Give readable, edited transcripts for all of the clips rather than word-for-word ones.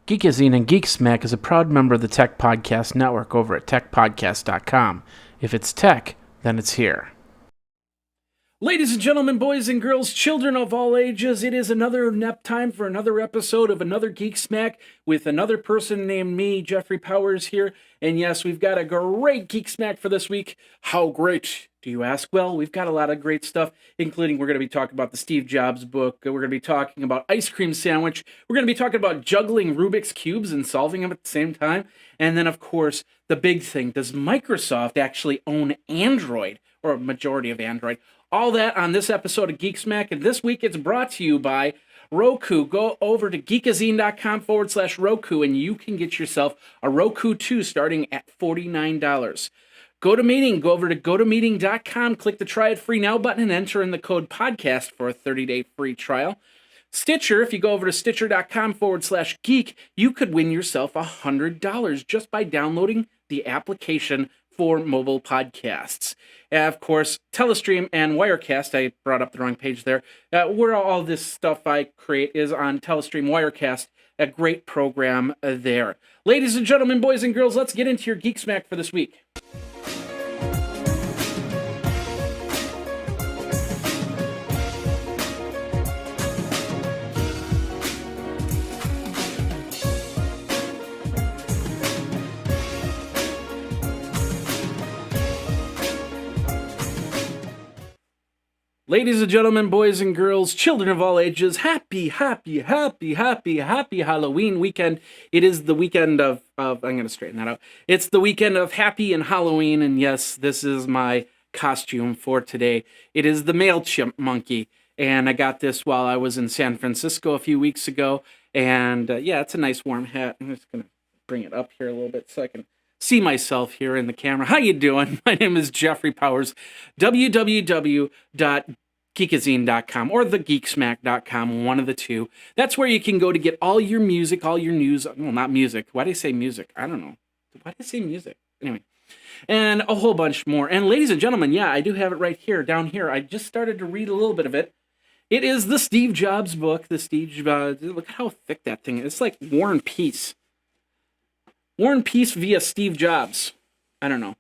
Geekazine and Geek Smack is a proud member of the Tech Podcast Network over at techpodcast.com. If it's tech, then it's here. Ladies and gentlemen, boys and girls, children of all ages, it is another nap time for another episode of another Geek Smack with another person named me, Jeffrey Powers here. And yes, we've got a great Geek Smack for this week. How great, do you ask? Well, we've got a lot of great stuff, including we're going to be talking about the Steve Jobs book. We're going to be talking about ice cream sandwich. We're going to be talking about juggling Rubik's cubes and solving them at the same time. And then, of course, the big thing, does Microsoft actually own Android, or a majority of Android? All that on this episode of Geek Smack, and this week it's brought to you by Roku. Go over to geekazine.com/Roku, and you can get yourself a Roku 2 starting at $49. GoToMeeting, go over to gotomeeting.com, click the Try It Free Now button, and enter in the code podcast for a 30-day free trial. Stitcher, if you go over to stitcher.com/geek, you could win yourself $100 just by downloading the application for mobile podcasts. Of course, Telestream and Wirecast, I brought up the wrong page there, where all this stuff I create is on Telestream Wirecast, a great program there. Ladies and gentlemen, boys and girls, let's get into your Geek Smack for this week. Ladies and gentlemen, boys and girls, children of all ages, happy Halloween weekend. It is the weekend of I'm going to straighten that out. It's the weekend of Happy and Halloween, and yes, this is my costume for today. It is the male chimp monkey, and I got this while I was in San Francisco a few weeks ago, and yeah, it's a nice warm hat. I'm just going to bring it up here a little bit so I can see myself here in the camera. How you doing? My name is Jeffrey Powers. www.geekazine.com or thegeeksmack.com, one of the two. That's where you can go to get all your music, all your news. Well, not music. Why did I say music? I don't know. Why did I say music? Anyway, and a whole bunch more. And ladies and gentlemen, yeah, I do have it right here, down here. I just started to read a little bit of it. It is the Steve Jobs book. The Steve Jobs. Look how thick that thing is. It's like War and Peace. War and Peace via Steve Jobs. I don't know,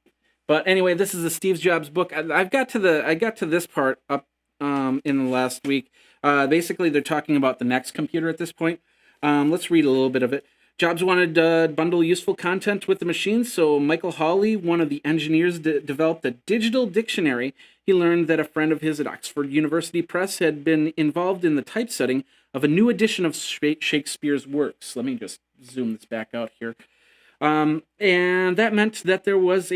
but anyway, this is the Steve Jobs book. I got to this part up in the last week. Basically, they're talking about the next computer at this point. Let's read a little bit of it. Jobs wanted to bundle useful content with the machine, so Michael Hawley, one of the engineers, developed a digital dictionary. He learned that a friend of his at Oxford University Press had been involved in the typesetting of a new edition of Shakespeare's works. Let me just zoom this back out here. And that meant that there was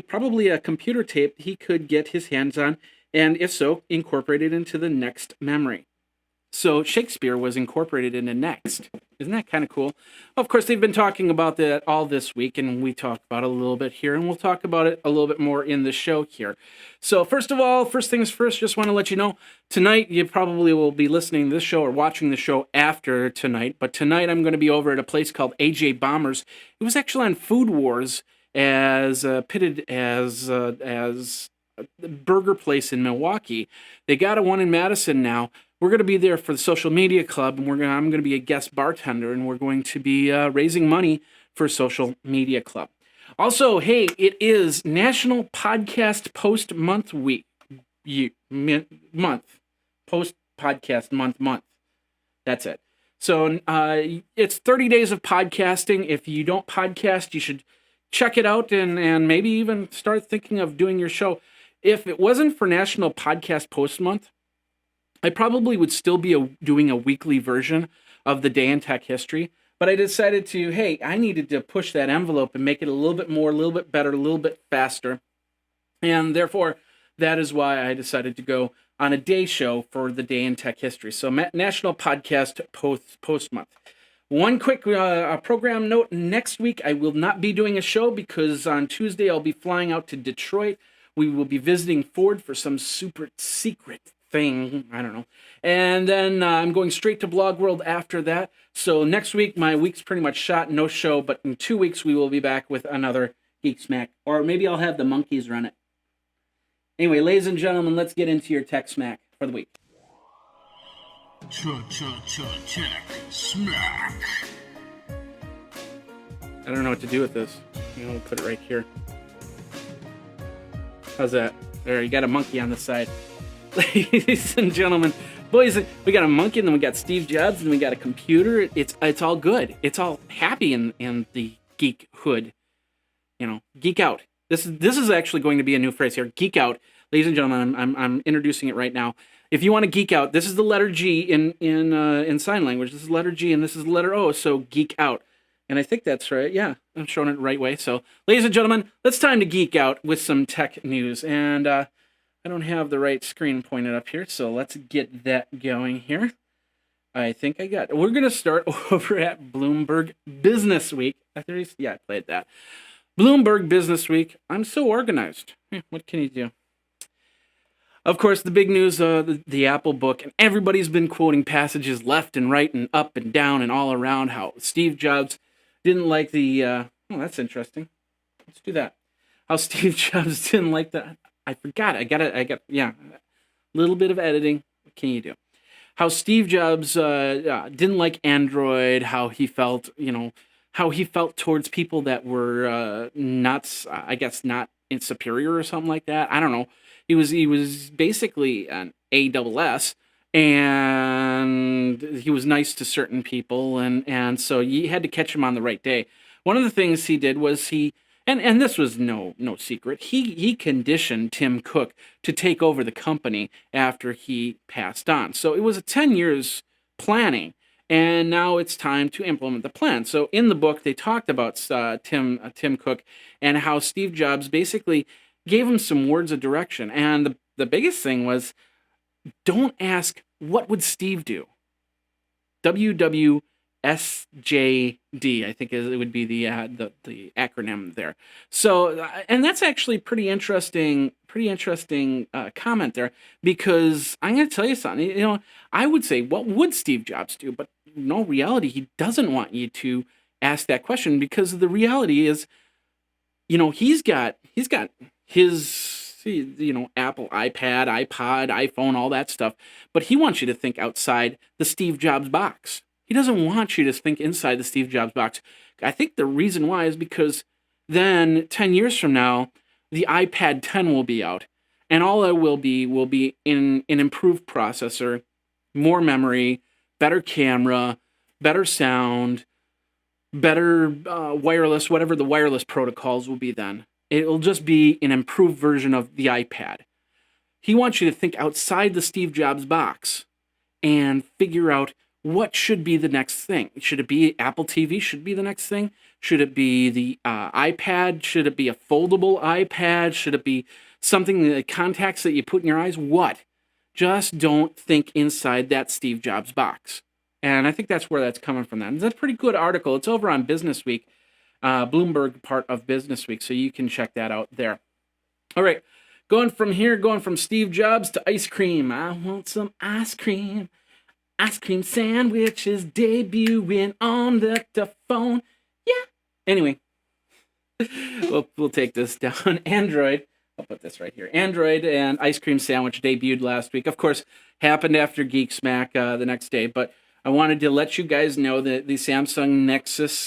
probably a computer tape he could get his hands on, and if so, incorporated into the Next memory. So Shakespeare was incorporated into Next. Isn't that kind of cool? Of course, they've been talking about that all this week, and we talked about it a little bit here, and we'll talk about it a little bit more in the show here. So first of all, first things first, just want to let you know, tonight you probably will be listening to this show or watching the show after tonight, but tonight I'm going to be over at a place called AJ Bombers. It was actually on Food Wars as pitted as a burger place in Milwaukee. They got a one in Madison now. We're going to be there for the Social Media Club, and I'm going to be a guest bartender, and we're going to be raising money for Social Media Club. Also, hey, it is National Podcast Post Month week. Post Podcast month. That's it. So it's 30 days of podcasting. If you don't podcast, you should check it out and maybe even start thinking of doing your show. If it wasn't for National Podcast Post Month, I probably would still be doing a weekly version of the day in tech history, but I decided I needed to push that envelope and make it a little bit more, a little bit better, a little bit faster, and therefore, that is why I decided to go on a day show for the day in tech history. So National Podcast Post Month. One quick program note, next week I will not be doing a show because on Tuesday I'll be flying out to Detroit. We will be visiting Ford for some super secret thing, I don't know. And then I'm going straight to Blog World after that. So next week, my week's pretty much shot, no show, but in 2 weeks, we will be back with another Geek Smack. Or maybe I'll have the monkeys run it. Anyway, ladies and gentlemen, let's get into your Tech Smack for the week. Tech Smack. I don't know what to do with this. We'll put it right here. How's that? There, you got a monkey on the side. Ladies and gentlemen, boys, we got a monkey, and then we got Steve Jobs, and we got a computer. It's all good. It's all happy in the geek hood. Geek out. This is actually going to be a new phrase here. Geek out. Ladies and gentlemen, I'm introducing it right now. If you want to geek out, this is the letter G in sign language. This is letter G, and this is letter O, so geek out. And I think that's right. Yeah, I'm showing it the right way. So, ladies and gentlemen, it's time to geek out with some tech news. And I don't have the right screen pointed up here, so let's get that going here. I think I got it. We're going to start over at Bloomberg Business Week. Yeah, I played that. Bloomberg Business Week. I'm so organized. What can you do? Of course, the big news, the Apple book, and everybody's been quoting passages left and right and up and down and all around how Steve Jobs didn't like the, oh, that's interesting. Let's do that. How Steve Jobs didn't like the, I forgot. I got, yeah, a little bit of editing. What can you do? How Steve Jobs didn't like Android, how he felt, how he felt towards people that were not, I guess, not superior or something like that. I don't know. He was basically an ASS, and he was nice to certain people, and so you had to catch him on the right day. One of the things he did was and this was no secret, he conditioned Tim Cook to take over the company after he passed on. So it was a 10 years planning, and now it's time to implement the plan. So in the book, they talked about Tim Cook and how Steve Jobs basically gave him some words of direction. And the biggest thing was, don't ask, what would Steve do? WWSJD, I think it would be the acronym there. So, and that's actually pretty interesting comment there, because I'm going to tell you something. I would say, what would Steve Jobs do? But no, reality, he doesn't want you to ask that question, because the reality is, he's got his, Apple, iPad, iPod, iPhone, all that stuff. But he wants you to think outside the Steve Jobs box. He doesn't want you to think inside the Steve Jobs box. I think the reason why is because then 10 years from now, the iPad 10 will be out. And all it will be in an improved processor, more memory, better camera, better sound, better wireless, whatever the wireless protocols will be then. It'll just be an improved version of the iPad. He wants you to think outside the Steve Jobs box and figure out what should be the next thing. Should it be Apple TV? Should it be the next thing? Should it be the iPad? Should it be a foldable iPad? Should it be something, the contacts that you put in your eyes? What? Just don't think inside that Steve Jobs box. And I think that's where that's coming from. That's a pretty good article. It's over on Business Week. Bloomberg part of Business Week, so you can check that out there. All right, going from Steve Jobs to ice cream. I want some ice cream. Ice cream sandwiches debuting on the phone. Yeah. Anyway, we'll take this down. Android. I'll put this right here. Android and ice cream sandwich debuted last week. Of course, happened after Geek Smack the next day, but I wanted to let you guys know that the Samsung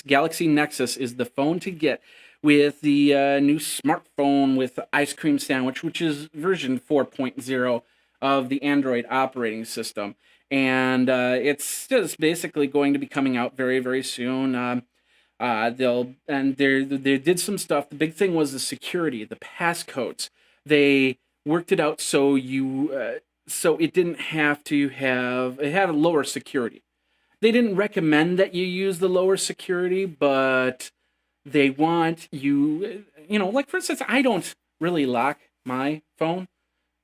Galaxy Nexus is the phone to get with the new smartphone with ice cream sandwich, which is version 4.0 of the Android operating system. And it's just basically going to be coming out very, very soon. They did some stuff. The big thing was the security, the passcodes. They worked it out so so it didn't have to it had a lower security. They didn't recommend that you use the lower security, but they want you, like for instance, I don't really lock my phone,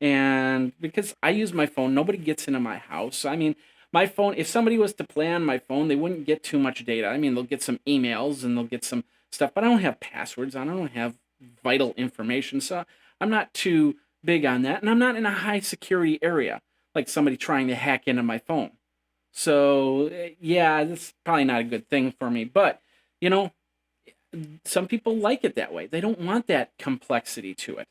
and because I use my phone, nobody gets into my house. I mean, my phone, if somebody was to play on my phone, they wouldn't get too much data. I mean, they'll get some emails and they'll get some stuff, but I don't have passwords. I don't have vital information, so I'm not too big on that, and I'm not in a high security area like somebody trying to hack into my phone. So yeah, that's probably not a good thing for me, but some people like it that way. They don't want that complexity to it,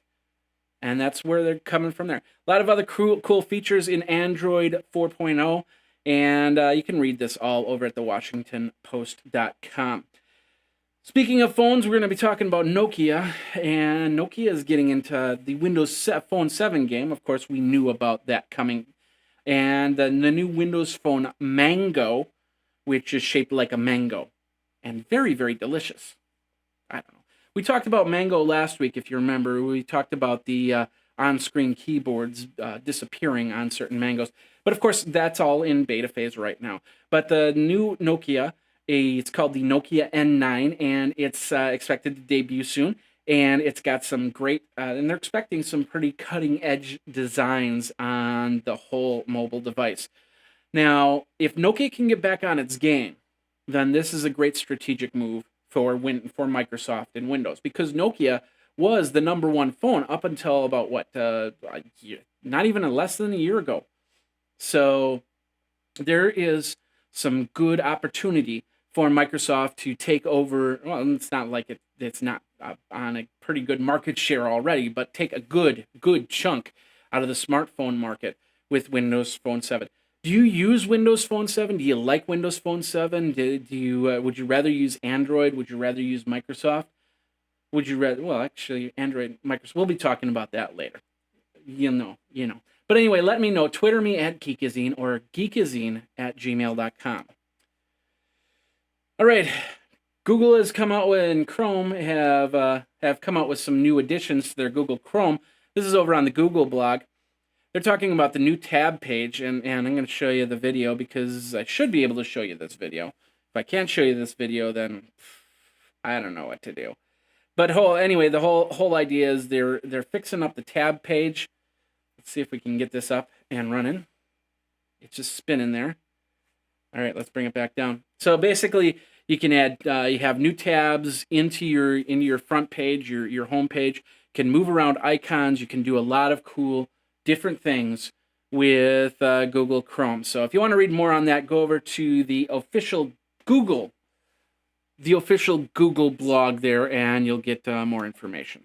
and that's where they're coming from there. A lot of other cool features in Android 4.0, and you can read this all over at thewashingtonpost.com. Speaking of phones, we're going to be talking about Nokia, and Nokia is getting into the Windows Phone 7 game. Of course, we knew about that coming. And the new Windows Phone Mango, which is shaped like a mango, and very, very delicious. I don't know. We talked about Mango last week, if you remember. We talked about the on-screen keyboards disappearing on certain Mangos. But of course, that's all in beta phase right now. But the new Nokia, it's called the Nokia N9, and it's expected to debut soon. And it's got some great, and they're expecting some pretty cutting-edge designs on the whole mobile device. Now, if Nokia can get back on its game, then this is a great strategic move for Microsoft and Windows, because Nokia was the number one phone up until about not even less than a year ago. So there is some good opportunity for Microsoft to take over. Well, it's not like it's not on a pretty good market share already, but take a good chunk out of the smartphone market with Windows Phone 7. Do you use Windows Phone 7? Do you like Windows Phone 7? Do you would you rather use Android? Would you rather use Microsoft? Would you rather? Well, actually, Android, Microsoft. We'll be talking about that later. You know. But anyway, let me know. Twitter me at Geekazine or geekazine@gmail.com. All right. Google has come out with, and Chrome have come out with some new additions to their Google Chrome. This is over on the Google blog. They're talking about the new tab page, and I'm going to show you the video because I should be able to show you this video. If I can't show you this video, then I don't know what to do. But anyway, the whole idea is they're fixing up the tab page. Let's see if we can get this up and running. It's just spinning there. All right, let's bring it back down. So basically, you can add you have new tabs into your front page, your home page. You can move around icons. You can do a lot of cool different things with Google Chrome. So if you want to read more on that, go over to the official Google blog there, and you'll get more information.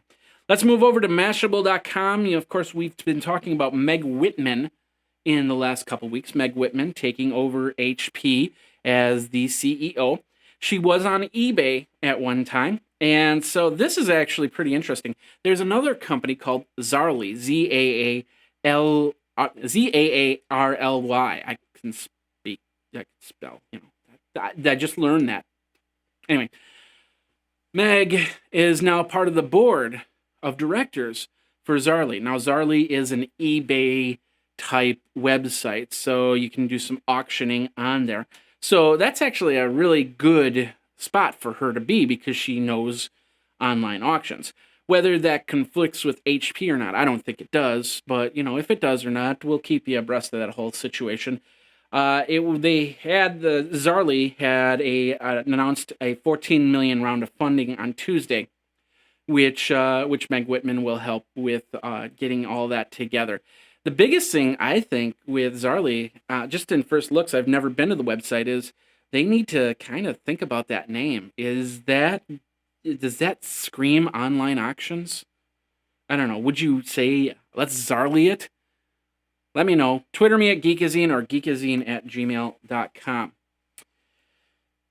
Let's move over to Mashable.com. Of course, we've been talking about Meg Whitman in the last couple weeks. Meg Whitman taking over HP as the CEO. She was on eBay at one time, and so this is actually pretty interesting. There's another company called Zaarly, Zaarly. I can spell. I just learned that. Anyway, Meg is now part of the board of directors for Zaarly. Now, Zaarly is an eBay type website, so you can do some auctioning on there. So that's actually a really good spot for her to be because she knows online auctions. Whether that conflicts with HP or not, I don't think it does. But, if it does or not, we'll keep you abreast of that whole situation. Zaarly had announced a $14 million round of funding on Tuesday, which Meg Whitman will help with getting all that together. The biggest thing, I think, with Zaarly, just in first looks, I've never been to the website, is they need to kind of think about that name. Does that scream online auctions? I don't know. Would you say, let's Zaarly it? Let me know. Twitter me at Geekazine or geekazine@gmail.com.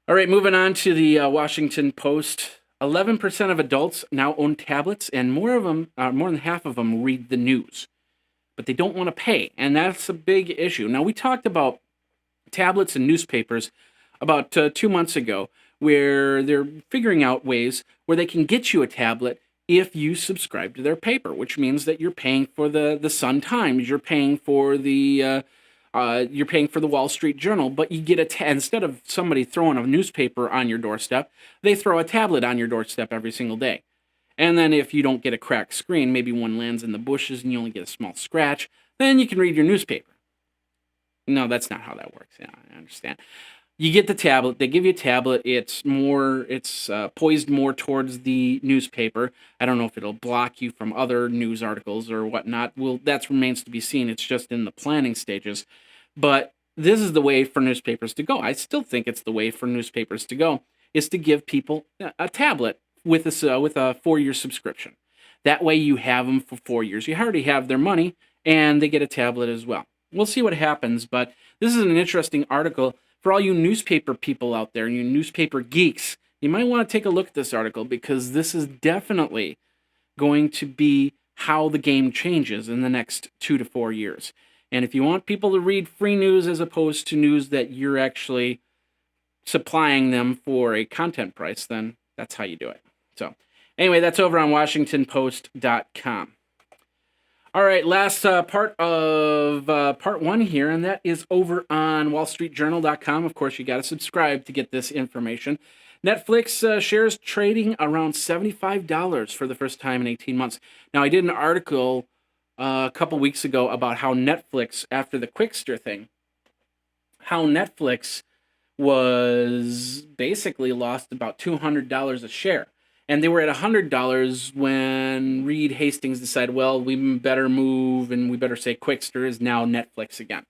All right, moving on to the Washington Post. 11% of adults now own tablets, and more than half of them read the news. But they don't want to pay, and that's a big issue. Now, we talked about tablets and newspapers about 2 months ago, where they're figuring out ways where they can get you a tablet if you subscribe to their paper, which means that you're paying for the Sun-Times, you're paying for the Wall Street Journal, but you get instead of somebody throwing a newspaper on your doorstep, they throw a tablet on your doorstep every single day. And then if you don't get a cracked screen, maybe one lands in the bushes and you only get a small scratch, then you can read your newspaper. No, that's not how that works. Yeah, I understand. You get the tablet. They give you a tablet. It's poised more towards the newspaper. I don't know if it'll block you from other news articles or whatnot. Well, that remains to be seen. It's just in the planning stages. But this is the way for newspapers to go. I still think it's the way for newspapers to go, is to give people a tablet with a 4-year subscription. That way you have them for 4 years. You already have their money, and they get a tablet as well. We'll see what happens, but this is an interesting article for all you newspaper people out there, and you newspaper geeks. you might want to take a look at this article, because this is definitely going to be how the game changes in the next 2 to 4 years. And if you want people to read free news as opposed to news that you're actually supplying them for a content price, then that's how you do it. So anyway, that's over on WashingtonPost.com. All right, last part of part one here, and that is over on WallStreetJournal.com. Of course, you got to subscribe to get this information. Netflix shares trading around $75 for the first time in 18 months. Now, I did an article a couple weeks ago about how Netflix, after the Quickster thing, how Netflix was basically lost about $200 a share. And they were at $100 when Reed Hastings decided, well, we better move, and we better say Quickster is now Netflix again.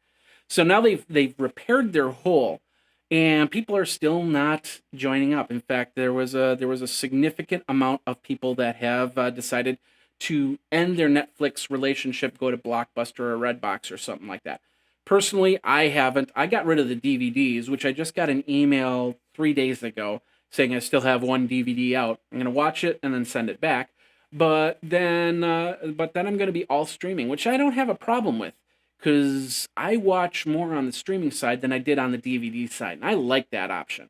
So now they've repaired their hole, and people are still not joining up. In fact, there was a significant amount of people that have decided to end their Netflix relationship, go to Blockbuster or Redbox or something like that. Personally, I haven't. I got rid of the DVDs, which I just got an email 3 days ago saying I still have one DVD out. I'm going to watch it and then send it back. But then I'm going to be all streaming, which I don't have a problem with, because I watch more on the streaming side than I did on the DVD side. And I like that option.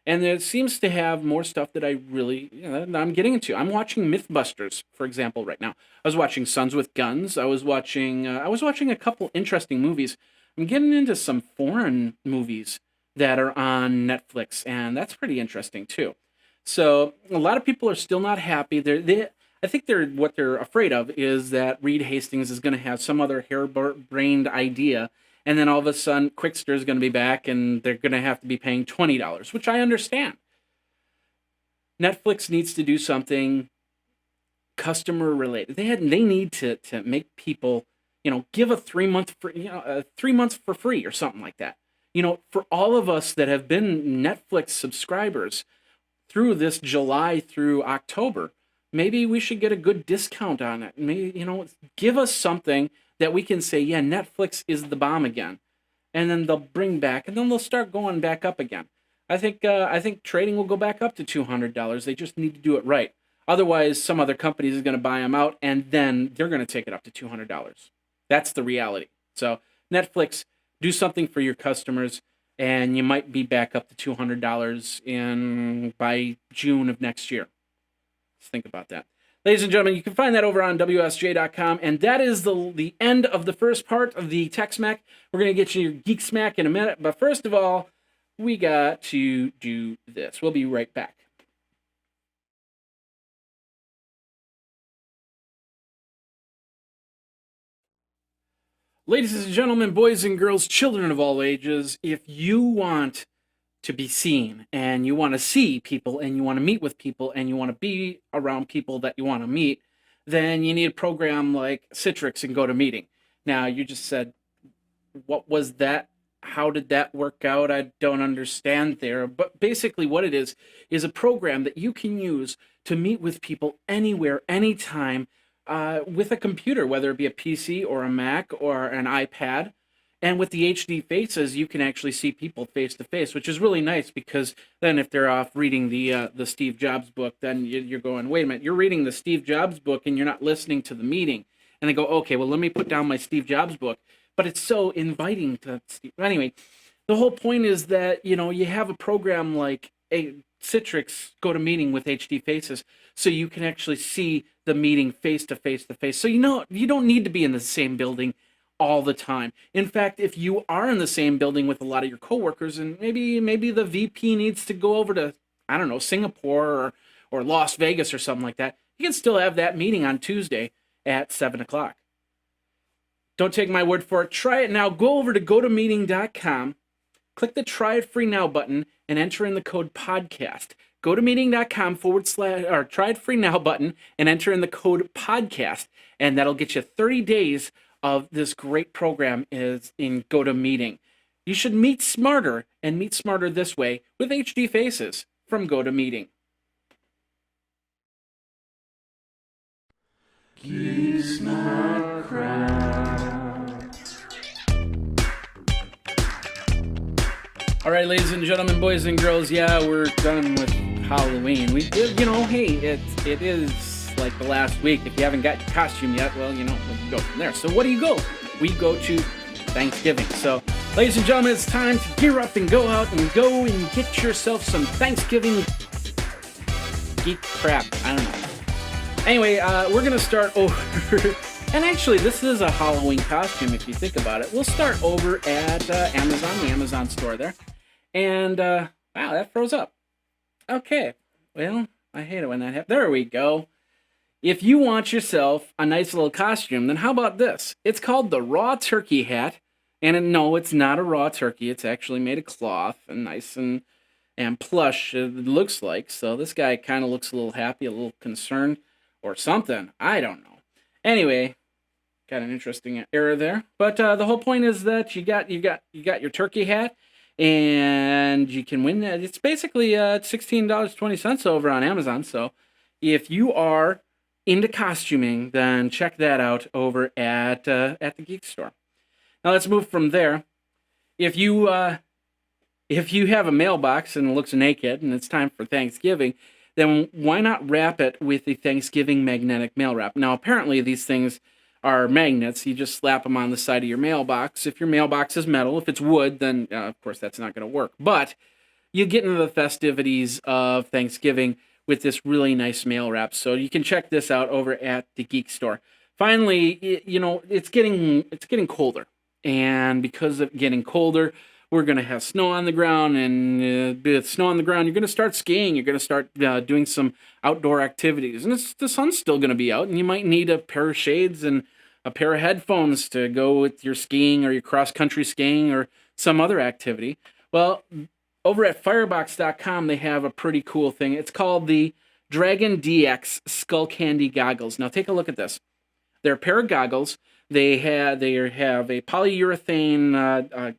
And it seems to have more stuff that I really, I'm getting into. I'm watching Mythbusters, for example, right now. I was watching Sons with Guns. I was watching a couple interesting movies. I'm getting into some foreign movies that are on Netflix, and that's pretty interesting too. So a lot of people are still not happy. I think what they're afraid of is that Reed Hastings is going to have some other harebrained idea, and then all of a sudden Quickster is going to be back, and they're going to have to be paying $20, which I understand. Netflix needs to do something customer related. They need to make people, give a 3 month free, 3 months for free or something like that. For all of us that have been Netflix subscribers through this July through October, maybe we should get a good discount on it. Maybe, give us something that we can say, yeah, Netflix is the bomb again. And then they'll bring back, and then they'll start going back up again. I think trading will go back up to $200. They just need to do it right. Otherwise, some other companies is going to buy them out, and then they're going to take it up to $200. That's the reality. So Netflix, do something for your customers, and you might be back up to $200 by June of next year. Let's think about that. Ladies and gentlemen, you can find that over on WSJ.com, and that is the end of the first part of the Tech Smack. We're going to get you your Geek Smack in a minute, but first of all, we got to do this. We'll be right back. Ladies and gentlemen, boys and girls, children of all ages, if you want to be seen, and you want to see people, and you want to meet with people, and you want to be around people that you want to meet, then you need a program like Citrix and GoToMeeting. Now, you just said, what was that? How did that work out? I don't understand there. But basically what it is a program that you can use to meet with people anywhere, anytime, with a computer, whether it be a PC or a Mac or an iPad. And with the HD faces, you can actually see people face to face, which is really nice, because then if they're off reading the Steve Jobs book, then you're going, wait a minute, you're reading the Steve Jobs book and you're not listening to the meeting. And they go, okay, well, let me put down my Steve Jobs book. But it's so inviting to Steve. Anyway, the whole point is that, you have a program like a Citrix GoToMeeting with HD faces, so you can actually see the meeting face to face to face. So you don't need to be in the same building all the time. In fact, if you are in the same building with a lot of your coworkers, and maybe the VP needs to go over to, I don't know, Singapore or Las Vegas or something like that, you can still have that meeting on Tuesday at 7 o'clock. Don't take my word for it. Try it now. Go over to GoToMeeting.com, click the Try It Free Now button, and enter in the code podcast. GoToMeeting.com / Try It Free Now button, and enter in the code podcast, and that'll get you 30 days of this great program is in GoToMeeting. You should meet smarter, and meet smarter this way with HD faces from GoToMeeting. Geek Smart Crowd. All right, ladies and gentlemen, boys and girls, yeah, we're done with Halloween. Hey, it is like the last week. If you haven't got your costume yet, well, we can go from there. So what do you go? We go to Thanksgiving. So, ladies and gentlemen, it's time to gear up and go out and go and get yourself some Thanksgiving geek crap. I don't know. Anyway, we're going to start over. And actually, this is a Halloween costume if you think about it. We'll start over at Amazon, the Amazon store there. And, wow, that froze up. Okay, well, I hate it when that happens. There we go. If you want yourself a nice little costume, then how about this? It's called the Raw Turkey Hat. And no, it's not a raw turkey. It's actually made of cloth and nice and plush, it looks like. So this guy kind of looks a little happy, a little concerned, or something. I don't know. Anyway, got an interesting error there. But the whole point is that you got your turkey hat, and you can win that. It's basically $16.20 over on Amazon. So if you are into costuming, then check that out over at the Geek store. Now let's move from there. If you have a mailbox and it looks naked and it's time for Thanksgiving, then why not wrap it with the Thanksgiving magnetic mail wrap? Now apparently these things are magnets. You just slap them on the side of your mailbox. If your mailbox is metal, if it's wood, then of course that's not going to work. But you get into the festivities of Thanksgiving with this really nice mail wrap. So you can check this out over at the Geek store. Finally, it's getting colder. And because of getting colder, we're going to have snow on the ground. And with snow on the ground, you're going to start skiing. You're going to start doing some outdoor activities. And the sun's still going to be out. And you might need a pair of shades and a pair of headphones to go with your skiing or your cross-country skiing or some other activity. Well, over at Firebox.com, they have a pretty cool thing. It's called the Dragon DX Skullcandy Goggles. Now, take a look at this. They're a pair of goggles. They have a polyurethane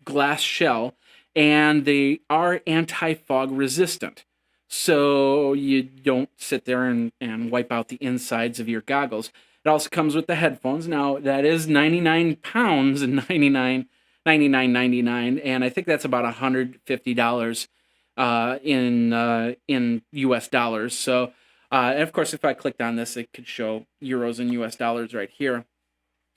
glass shell, and they are anti-fog resistant. So you don't sit there and wipe out the insides of your goggles. It also comes with the headphones. Now, that is 99 pounds and $99.99, and I think that's about $150 in US dollars. So, and of course, if I clicked on this, it could show euros and US dollars right here.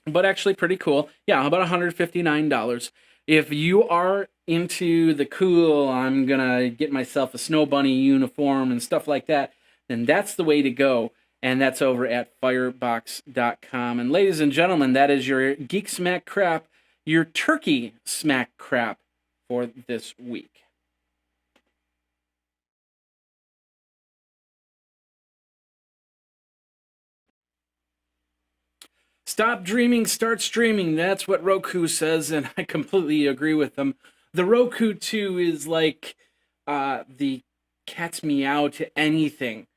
But actually pretty cool. Yeah, about $159. If you are into the cool, I'm going to get myself a Snow Bunny uniform and stuff like that, then that's the way to go. And that's over at Firebox.com. And ladies and gentlemen, that is your Geek Smack Crap, your Turkey Smack Crap for this week. Stop dreaming, start streaming. That's what Roku says, and I completely agree with them. The Roku 2 is like the cat's meow to anything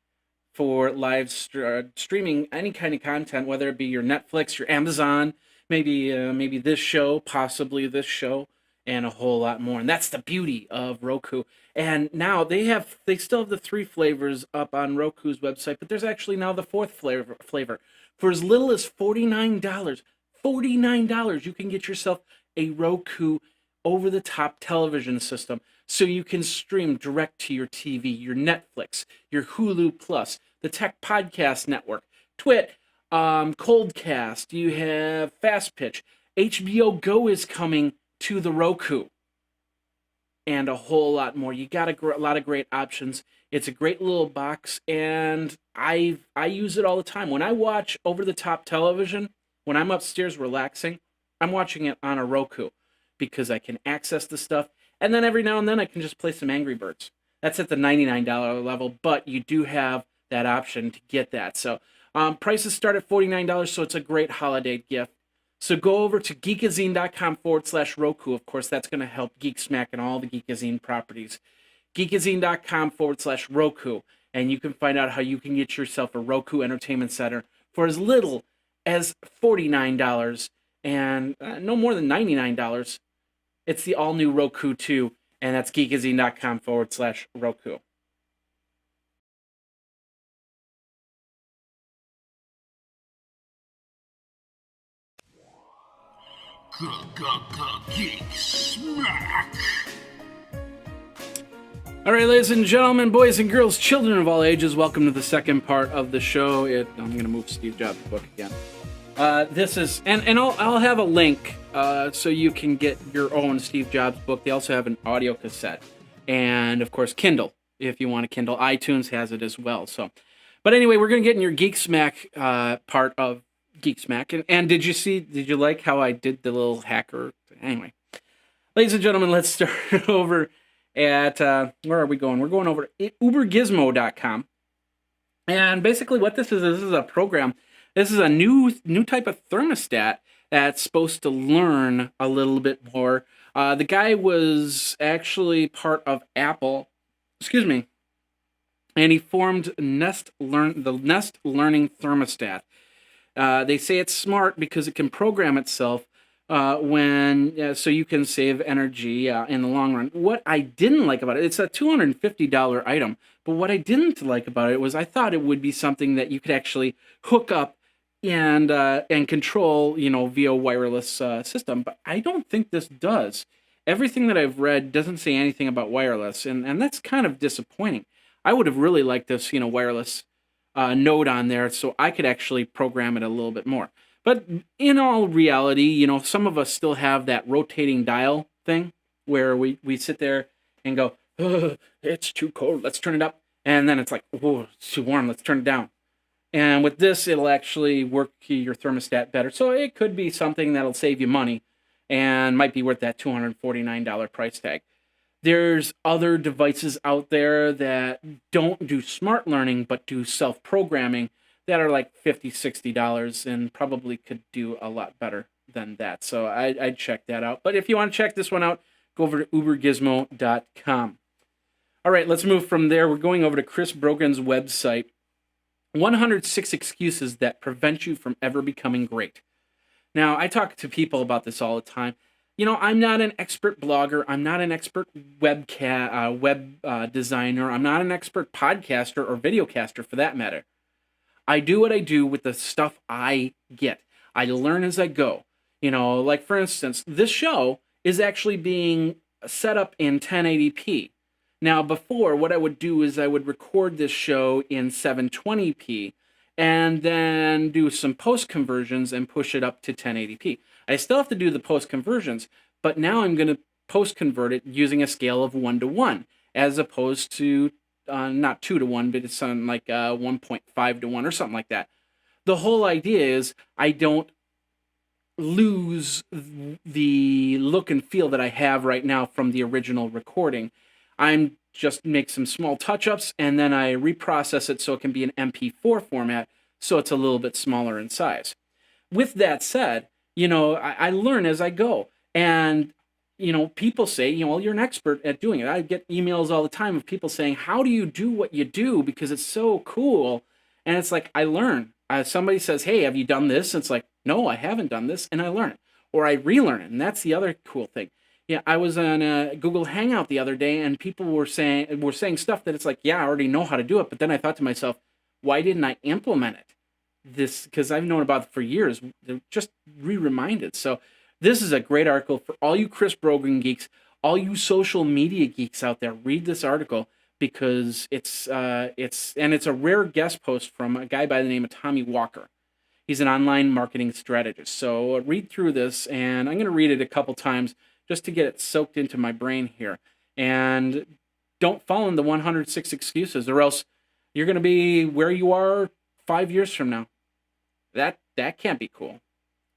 for live streaming any kind of content, whether it be your Netflix, your Amazon, maybe this show, possibly this show, and a whole lot more. And that's the beauty of Roku. And now they still have the 3 flavors up on Roku's website, but there's actually now the 4th flavor. For as little as $49, you can get yourself a Roku over-the-top television system, so you can stream direct to your TV, your Netflix, your Hulu Plus, the Tech Podcast Network, Twit, Coldcast, you have Fast Pitch, HBO Go is coming to the Roku, and a whole lot more. You got a lot of great options. It's a great little box, and I use it all the time. When I watch over-the-top television, when I'm upstairs relaxing, I'm watching it on a Roku because I can access the stuff. And then every now and then I can just play some Angry Birds. That's at the $99 level, but you do have that option to get that. So prices start at $49, so it's a great holiday gift. So go over to geekazine.com/Roku. Of course, that's going to help Geek Smack and all the Geekazine properties. Geekazine.com/Roku. And you can find out how you can get yourself a Roku Entertainment Center for as little as $49 and no more than $99. It's the all-new Roku 2, and that's geekazine.com/Roku. Geek Smack. All right, ladies and gentlemen, boys and girls, children of all ages, welcome to the second part of the show. I'm going to move Steve Jobs' book again. This is, and I'll have a link so you can get your own Steve Jobs book. They also have an audio cassette, and of course Kindle if you want a Kindle. iTunes has it as well. So, but anyway, we're going to get in your Geek Smack part of Geek Smack. And did you like how I did the little hacker? Anyway, ladies and gentlemen, let's start over at, where are we going? We're going over to ubergizmo.com. And basically what this is a program. This is a new type of thermostat that's supposed to learn a little bit more. The guy was actually part of Apple, and he formed the Nest Learning Thermostat. They say it's smart because it can program itself so you can save energy in the long run. What I didn't like about it, it's a $250 item, but what I didn't like about it was I thought it would be something that you could actually hook up and control, via wireless system, but I don't think this does. Everything that I've read doesn't say anything about wireless, and that's kind of disappointing. I would have really liked this, wireless node on there so I could actually program it a little bit more. But in all reality, some of us still have that rotating dial thing where we sit there and go, oh, it's too cold, let's turn it up. And then it's like, oh, it's too warm, let's turn it down. And with this, it'll actually work your thermostat better. So it could be something that'll save you money and might be worth that $249 price tag. There's other devices out there that don't do smart learning, but do self-programming that are like $50, $60 and probably could do a lot better than that. So I'd check that out. But if you want to check this one out, go over to ubergizmo.com. All right, let's move from there. We're going over to Chris Brogan's website, 106 Excuses That Prevent You from Ever Becoming Great. Now, I talk to people about this all the time. I'm not an expert blogger. I'm not an expert web designer. I'm not an expert podcaster or videocaster for that matter. I do what I do with the stuff I get. I learn as I go. Like for instance, this show is actually being set up in 1080p. Now before, what I would do is I would record this show in 720p and then do some post conversions and push it up to 1080p. I still have to do the post conversions, but now I'm going to post convert it using a scale of 1:1 as opposed to not 2:1, but it's on like 1.5:1 or something like that. The whole idea is I don't lose the look and feel that I have right now from the original recording. I'm just make some small touch-ups and then I reprocess it so it can be an MP4 format so it's a little bit smaller in size. With that said, I learn as I go. And people say, well, you're an expert at doing it. I get emails all the time of people saying, how do you do what you do? Because it's so cool. And it's like, I learn. Somebody says, hey, have you done this? And it's like, no, I haven't done this. And I learn it. Or I relearn it. And that's the other cool thing. Yeah, I was on a Google Hangout the other day and people were saying stuff that it's like, yeah, I already know how to do it. But then I thought to myself, why didn't I implement it? Because I've known about it for years. They're just re-reminded. So this is a great article for all you Chris Brogan geeks, all you social media geeks out there. Read this article because it's a rare guest post from a guy by the name of Tommy Walker. He's an online marketing strategist. So read through this, and I'm going to read it a couple times just to get it soaked into my brain here. And don't fall in the 106 excuses, or else you're going to be where you are 5 years from now. That can't be cool.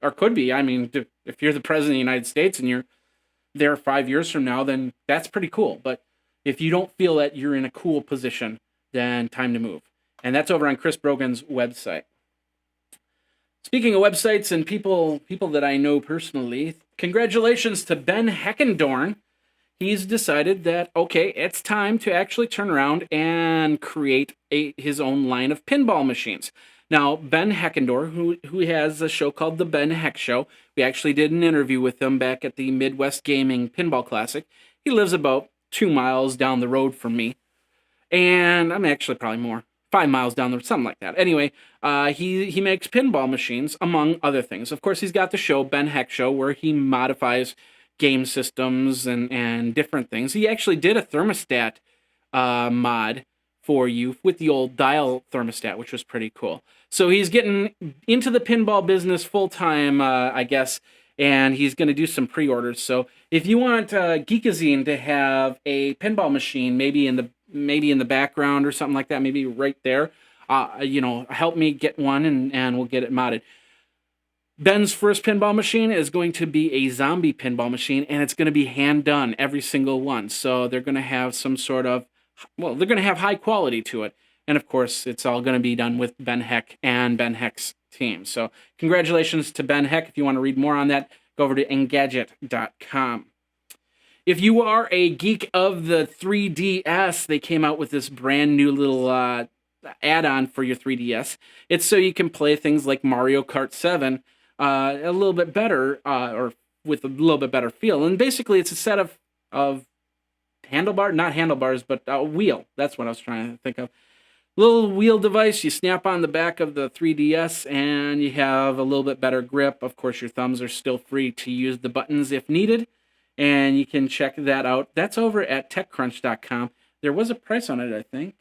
Or could be. I mean, if you're the president of the United States and you're there 5 years from now, then that's pretty cool. But if you don't feel that you're in a cool position, then time to move. And that's over on Chris Brogan's website. Speaking of websites and people that I know personally, congratulations to Ben Heckendorn. He's decided that, okay, it's time to actually turn around and create his own line of pinball machines. Now, Ben Heckendorn, who has a show called The Ben Heck Show, we actually did an interview with him back at the Midwest Gaming Pinball Classic. He lives about 2 miles down the road from me. And I'm actually probably more. 5 miles down the road, something like that. Anyway, he makes pinball machines, among other things. Of course, he's got the show, Ben Heck Show, where he modifies game systems and different things. He actually did a thermostat mod for you with the old dial thermostat, which was pretty cool. So he's getting into the pinball business full time, I guess, and he's going to do some pre-orders. So if you want Geekazine to have a pinball machine, maybe in the background or something like that, maybe right there, help me get one and we'll get it modded. Ben's first pinball machine is going to be a zombie pinball machine, and it's going to be hand done, every single one. So they're going to have some sort of, they're going to have high quality to it. And of course, it's all going to be done with Ben Heck and Ben Heck's team. So congratulations to Ben Heck. If you want to read more on that, go over to Engadget.com. If you are a geek of the 3DS, they came out with this brand new little add-on for your 3DS. It's so you can play things like Mario Kart 7 a little bit better, or with a little bit better feel. And basically, it's a set of not handlebars, but a wheel. That's what I was trying to think of. Little wheel device you snap on the back of the 3DS, and you have a little bit better grip. Of course, your thumbs are still free to use the buttons if needed, and you can check that out. That's over at TechCrunch.com. There was a price on it, I think.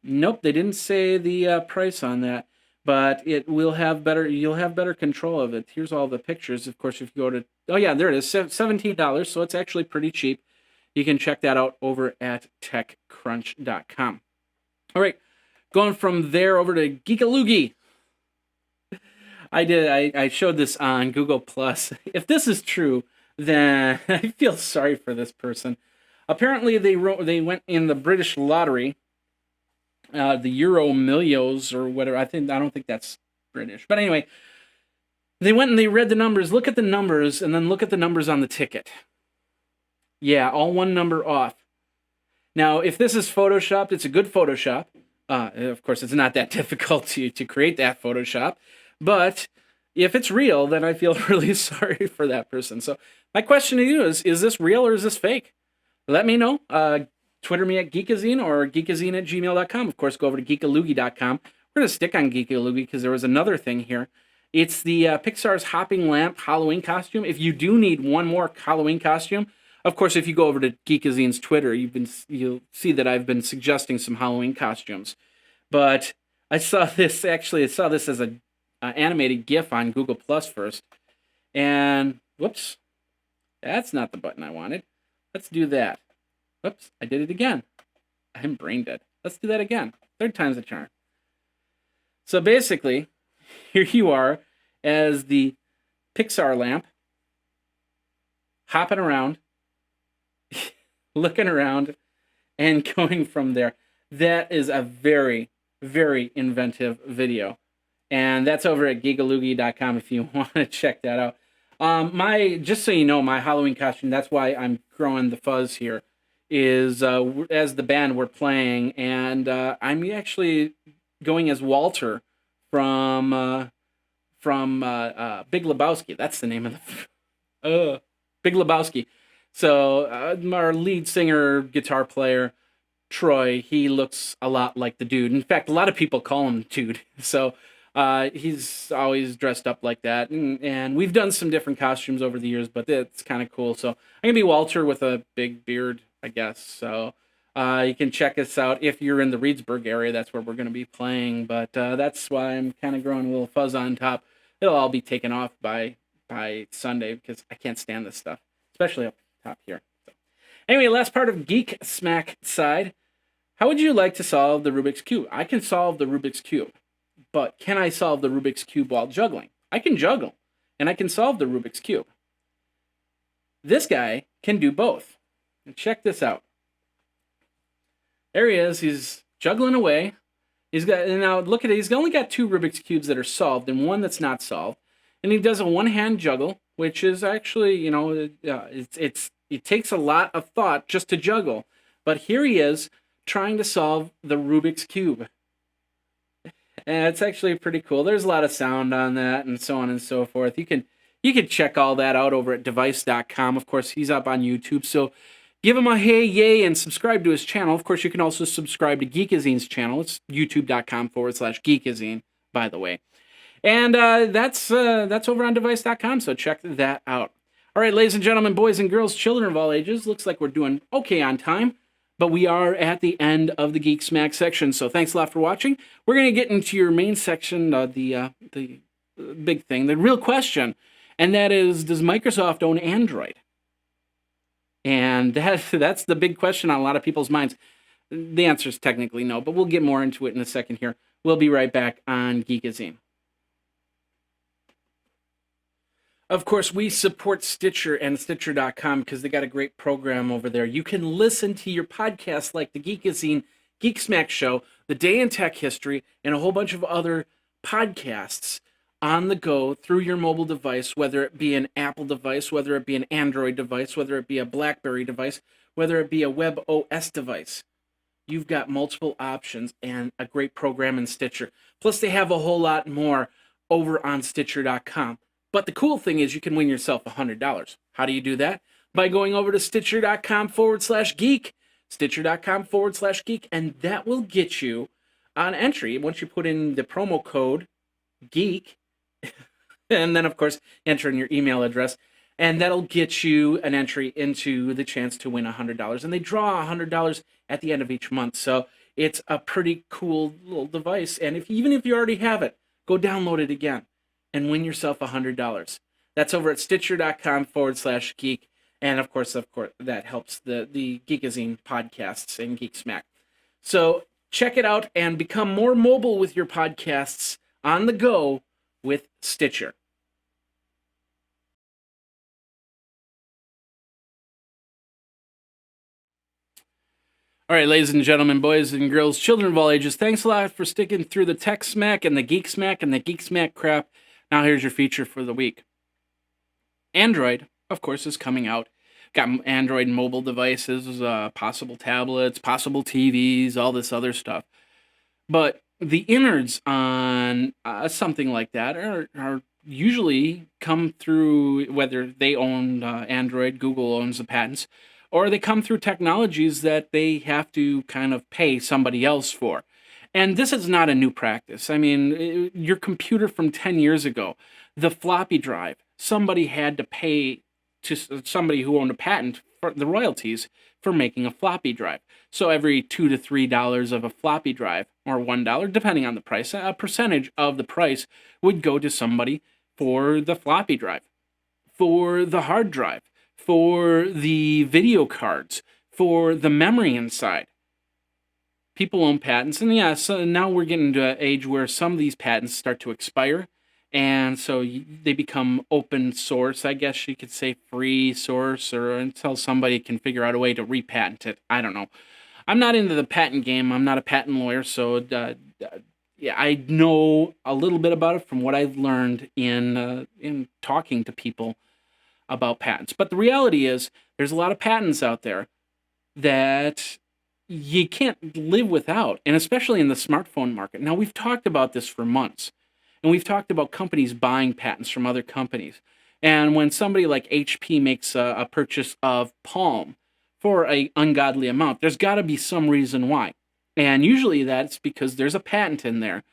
Nope, they didn't say the price on that, but you'll have better control of it. Here's all the pictures. Of course, if you go to, oh yeah, there it is, $17, so it's actually pretty cheap. You can check that out over at TechCrunch.com. All right, going from there over to Geekaloogie. I showed this on Google Plus. If this is true, then I feel sorry for this person. Apparently, they went in the British lottery, the Euro Millios or whatever. I don't think that's British, but anyway, they went and they read the numbers. Look at the numbers, and then look at the numbers on the ticket. Yeah, all one number off. Now, if this is Photoshopped, it's a good Photoshop. Of course, it's not that difficult to create that Photoshop. But if it's real, then I feel really sorry for that person. So my question to you is this real or is this fake? Let me know. Twitter me at Geekazine or geekazine@gmail.com. Of course, go over to geekaloogie.com. We're going to stick on Geekaloogie because there was another thing here. It's the Pixar's Hopping Lamp Halloween costume. If you do need one more Halloween costume, of course, if you go over to Geekazine's Twitter, you'll see that I've been suggesting some Halloween costumes. But I saw this as an animated GIF on Google Plus first. And, whoops, that's not the button I wanted. Let's do that. Whoops, I did it again. I'm brain dead. Let's do that again. Third time's the charm. So basically, here you are as the Pixar lamp, hopping around, looking around, and going from there. That is a very, very inventive video. And that's over at geekaloogie.com if you want to check that out. Just so you know, my Halloween costume, that's why I'm growing the fuzz here, is as the band we're playing, and I'm actually going as Walter from Big Lebowski. That's the name of the Big Lebowski. So our lead singer, guitar player, Troy, he looks a lot like the dude. In fact, a lot of people call him Dude. So he's always dressed up like that. And we've done some different costumes over the years, but it's kind of cool. So I'm going to be Walter with a big beard, I guess. So you can check us out if you're in the Reedsburg area. That's where we're going to be playing. But that's why I'm kind of growing a little fuzz on top. It'll all be taken off by Sunday because I can't stand this stuff, especially up top here. So, anyway, last part of Geek Smack side. How would you like to solve the Rubik's Cube? I can solve the Rubik's Cube, but can I solve the Rubik's Cube while juggling? I can juggle, and I can solve the Rubik's Cube. This guy can do both. And check this out. There he is. He's juggling away. Now look at it. He's only got 2 Rubik's Cubes that are solved and 1 that's not solved. And he does a one-hand juggle, which is actually, it takes a lot of thought just to juggle. But here he is trying to solve the Rubik's Cube. And it's actually pretty cool. There's a lot of sound on that and so on and so forth. You can check all that out over at device.com. Of course, he's up on YouTube, so give him a hey, yay, and subscribe to his channel. Of course, you can also subscribe to Geekazine's channel. It's youtube.com/Geekazine, by the way. And that's over on device.com, so check that out. All right, ladies and gentlemen, boys and girls, children of all ages, looks like we're doing okay on time. But we are at the end of the Geek Smack section, so thanks a lot for watching. We're going to get into your main section, the big thing, the real question, and that is, does Microsoft own Android? And that's the big question on a lot of people's minds. The answer is technically no, but we'll get more into it in a second here. We'll be right back on Geekazine. Of course, we support Stitcher and Stitcher.com because they got a great program over there. You can listen to your podcasts like the Geekazine, Geek Smack Show, The Day in Tech History, and a whole bunch of other podcasts on the go through your mobile device, whether it be an Apple device, whether it be an Android device, whether it be a BlackBerry device, whether it be a Web OS device. You've got multiple options and a great program in Stitcher. Plus, they have a whole lot more over on Stitcher.com. But the cool thing is you can win yourself $100. How do you do that? By going over to Stitcher.com/geek, Stitcher.com/geek, and that will get you an entry once you put in the promo code GEEK, and then, of course, enter in your email address, and that'll get you an entry into the chance to win $100. And they draw $100 at the end of each month, so it's a pretty cool little device. And even if you already have it, go download it again and win yourself $100. That's over at Stitcher.com/geek, and of course, that helps the Geekazine podcasts and Geek Smack. So check it out and become more mobile with your podcasts on the go with Stitcher. All right, ladies and gentlemen, boys and girls, children of all ages, thanks a lot for sticking through the Tech Smack and the Geek Smack and the Geek Smack crap. Now here's your feature for the week. Android, of course, is coming out. Got Android mobile devices, possible tablets, possible TVs, all this other stuff. But the innards on something like that are usually come through, whether they own Android, Google owns the patents, or they come through technologies that they have to kind of pay somebody else for. And this is not a new practice. I mean, your computer from 10 years ago, the floppy drive, somebody had to pay to somebody who owned a patent for the royalties for making a floppy drive. So every $2 to $3 of a floppy drive, or $1, depending on the price, a percentage of the price would go to somebody for the floppy drive, for the hard drive, for the video cards, for the memory inside. People own patents, and yeah, so now we're getting to an age where some of these patents start to expire, and so they become open source, I guess you could say free source, or until somebody can figure out a way to repatent it. I don't know. I'm not into the patent game. I'm not a patent lawyer, so yeah, I know a little bit about it from what I've learned in talking to people about patents. But the reality is, there's a lot of patents out there that you can't live without, and especially in the smartphone market. Now, we've talked about this for months, and we've talked about companies buying patents from other companies. And when somebody like HP makes a purchase of Palm for an ungodly amount, there's got to be some reason why. And usually that's because there's a patent in there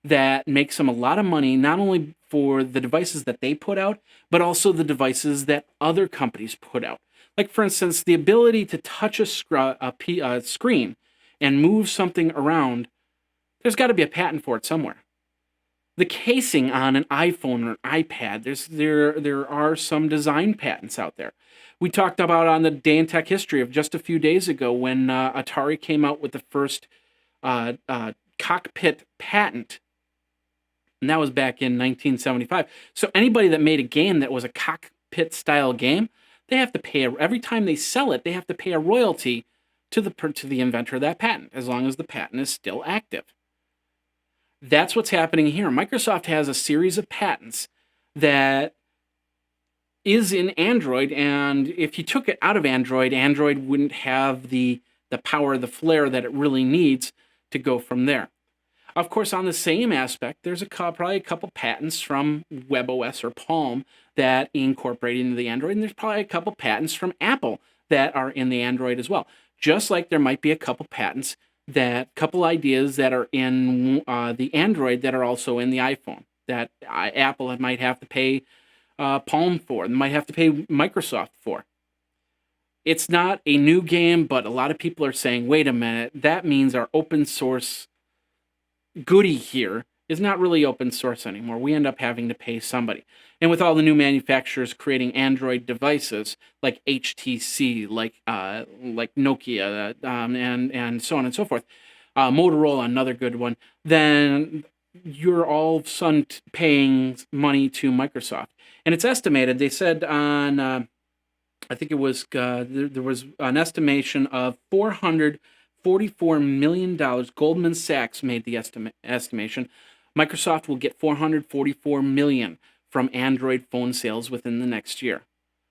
that makes them a lot of money, not only for the devices that they put out, but also the devices that other companies put out. Like, for instance, the ability to touch a screen and move something around, there's got to be a patent for it somewhere. The casing on an iPhone or an iPad, there are some design patents out there. We talked about on the Day in Tech History of just a few days ago when Atari came out with the first cockpit patent, and that was back in 1975. So anybody that made a game that was a cockpit-style game, they have to pay, every time they sell it, they have to pay a royalty to the inventor of that patent, as long as the patent is still active. That's what's happening here. Microsoft has a series of patents that is in Android, and if you took it out of Android, Android wouldn't have the power, the flair that it really needs to go from there. Of course, on the same aspect, there's probably a couple patents from WebOS or Palm that incorporate into the Android, and there's probably a couple patents from Apple that are in the Android as well. Just like there might be a couple patents, couple ideas that are in the Android that are also in the iPhone, that Apple might have to pay Palm for, and might have to pay Microsoft for. It's not a new game, but a lot of people are saying, wait a minute, that means our open source goodie here is not really open source anymore. We end up having to pay somebody. And with all the new manufacturers creating Android devices like HTC, like Nokia, and so on and so forth, Motorola, another good one, then you're all of a sudden paying money to Microsoft. And it's estimated, they said on, I think it was, there was an estimation of $444 million. Goldman Sachs made the estimation. Microsoft will get $444 million from Android phone sales within the next year.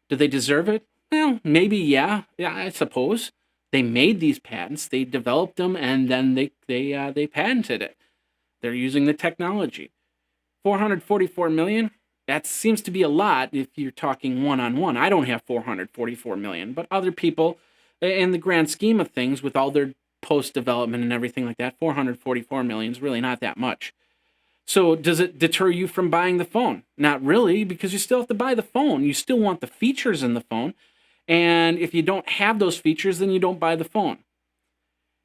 Do they deserve it? Well, maybe, yeah, I suppose. They made these patents, they developed them, and then they patented it. They're using the technology. $444 million? That seems to be a lot if you're talking one-on-one. I don't have $444 million, but other people, in the grand scheme of things, with all their post-development and everything like that, $444 million is really not that much. So does it deter you from buying the phone? Not really, because you still have to buy the phone. You still want the features in the phone. And if you don't have those features, then you don't buy the phone.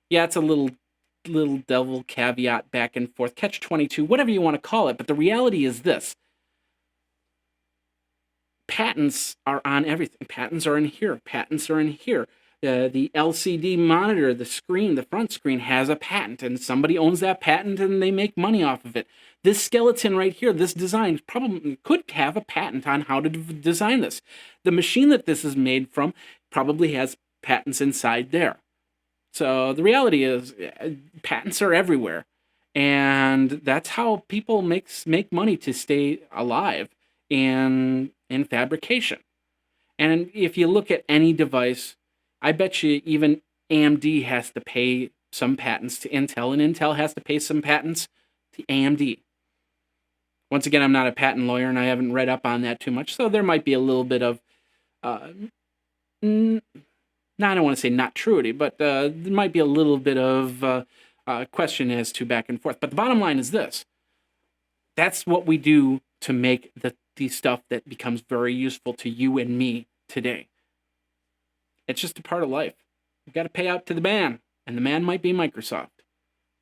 Yeah, it's a little devil caveat back and forth, catch-22, whatever you want to call it. But the reality is this. Patents are on everything. Patents are in here. Patents are in here. The LCD monitor, the screen, the front screen has a patent, and somebody owns that patent and they make money off of it. This skeleton right here, this design, probably could have a patent on how to design this. The machine that this is made from probably has patents inside there. So the reality is, patents are everywhere, and that's how people make money to stay alive in fabrication. And if you look at any device, I bet you even AMD has to pay some patents to Intel, and Intel has to pay some patents to AMD. Once again, I'm not a patent lawyer, and I haven't read up on that too much, so there might be a little bit of, I don't want to say not truity, but there might be a little bit of question as to back and forth. But the bottom line is this. That's what we do to make the stuff that becomes very useful to you and me today. It's just a part of life. You've got to pay out to the man, and the man might be Microsoft.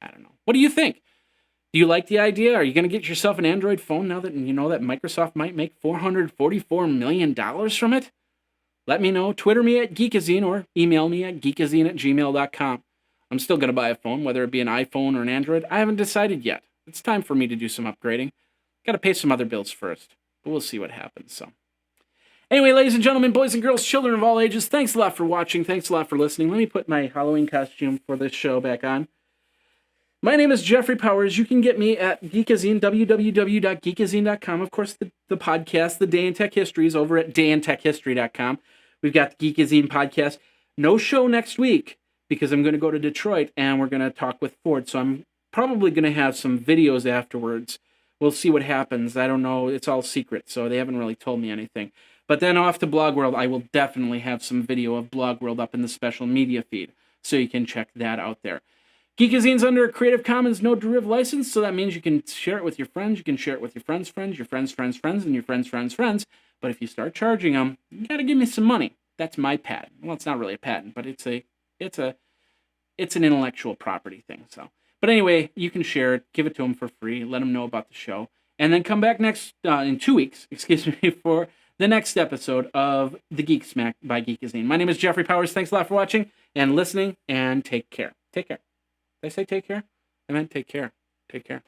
I don't know. What do you think? Do you like the idea? Are you going to get yourself an Android phone now that you know that Microsoft might make $444 million from it? Let me know. Twitter me at Geekazine or email me at geekazine@gmail.com. I'm still going to buy a phone, whether it be an iPhone or an Android. I haven't decided yet. It's time for me to do some upgrading. Got to pay some other bills first, but we'll see what happens. So, anyway, ladies and gentlemen, boys and girls, children of all ages, thanks a lot for watching. Thanks a lot for listening. Let me put my Halloween costume for this show back on. My name is Jeffrey Powers. You can get me at Geekazine, www.geekazine.com. Of course, the podcast, The Day in Tech History, is over at dayintechhistory.com. We've got the Geekazine podcast. No show next week because I'm going to go to Detroit and we're going to talk with Ford. So I'm probably going to have some videos afterwards. We'll see what happens. I don't know. It's all secret, so they haven't really told me anything. But then off to Blog World, I will definitely have some video of Blog World up in the special media feed, so you can check that out there. Geekazine's under a Creative Commons no derivative license, so that means you can share it with your friends, you can share it with your friends' friends, your friends' friends' friends, and your friends' friends' friends. But if you start charging them, you got to give me some money. That's my patent. Well, it's not really a patent, but it's an intellectual property thing. So, but anyway, you can share it, give it to them for free, let them know about the show, and then come back in 2 weeks, for the next episode of the Geek Smack by Geekazine. My name is Jeffrey Powers. Thanks a lot for watching and listening, and take care. Take care. Did I say take care? I meant take care. Take care.